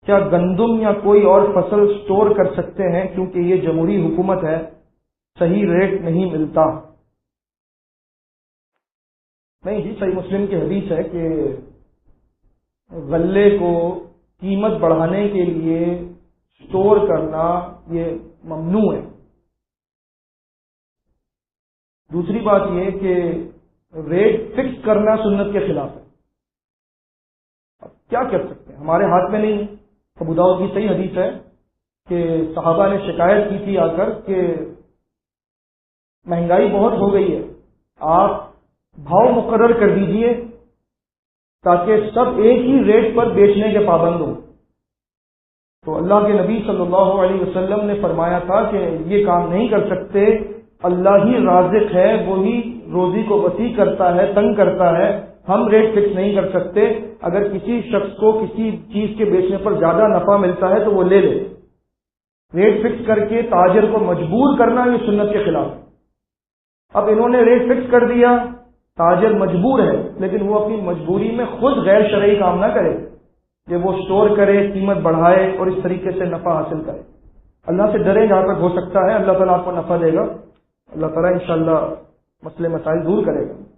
کیا گندم یا کوئی اور فصل سٹور کر سکتے ہیں کیونکہ یہ جمہوری حکومت ہے، صحیح ریٹ نہیں ملتا؟ نہیں جی، صحیح مسلم کی حدیث ہے کہ غلے کو قیمت بڑھانے کے لیے سٹور کرنا یہ ممنوع ہے۔ دوسری بات یہ کہ ریٹ فکس کرنا سنت کے خلاف ہے۔ اب کیا کر سکتے ہیں، ہمارے ہاتھ میں نہیں ہے۔ ابو داؤد کی صحیح حدیث ہے کہ صحابہ نے شکایت کی تھی آ کر کہ مہنگائی بہت ہو گئی ہے، آپ بھاؤ مقرر کر دیجئے تاکہ سب ایک ہی ریٹ پر بیچنے کے پابند ہوں۔ تو اللہ کے نبی صلی اللہ علیہ وسلم نے فرمایا تھا کہ یہ کام نہیں کر سکتے، اللہ ہی رازق ہے، وہی روزی کو وسیع کرتا ہے، تنگ کرتا ہے، ہم ریٹ فکس نہیں کر سکتے۔ اگر کسی شخص کو کسی چیز کے بیچنے پر زیادہ نفع ملتا ہے تو وہ لے لے، ریٹ فکس کر کے تاجر کو مجبور کرنا یہ سنت کے خلاف ہے۔ اب انہوں نے ریٹ فکس کر دیا، تاجر مجبور ہے، لیکن وہ اپنی مجبوری میں خود غیر شرعی کام نہ کرے کہ وہ سٹور کرے، قیمت بڑھائے اور اس طریقے سے نفع حاصل کرے۔ اللہ سے ڈرے جہاں تک ہو سکتا ہے، اللہ تعالیٰ آپ کو نفع دے گا، اللہ تعالیٰ انشاءاللہ مسئلے مسائل دور کرے گا۔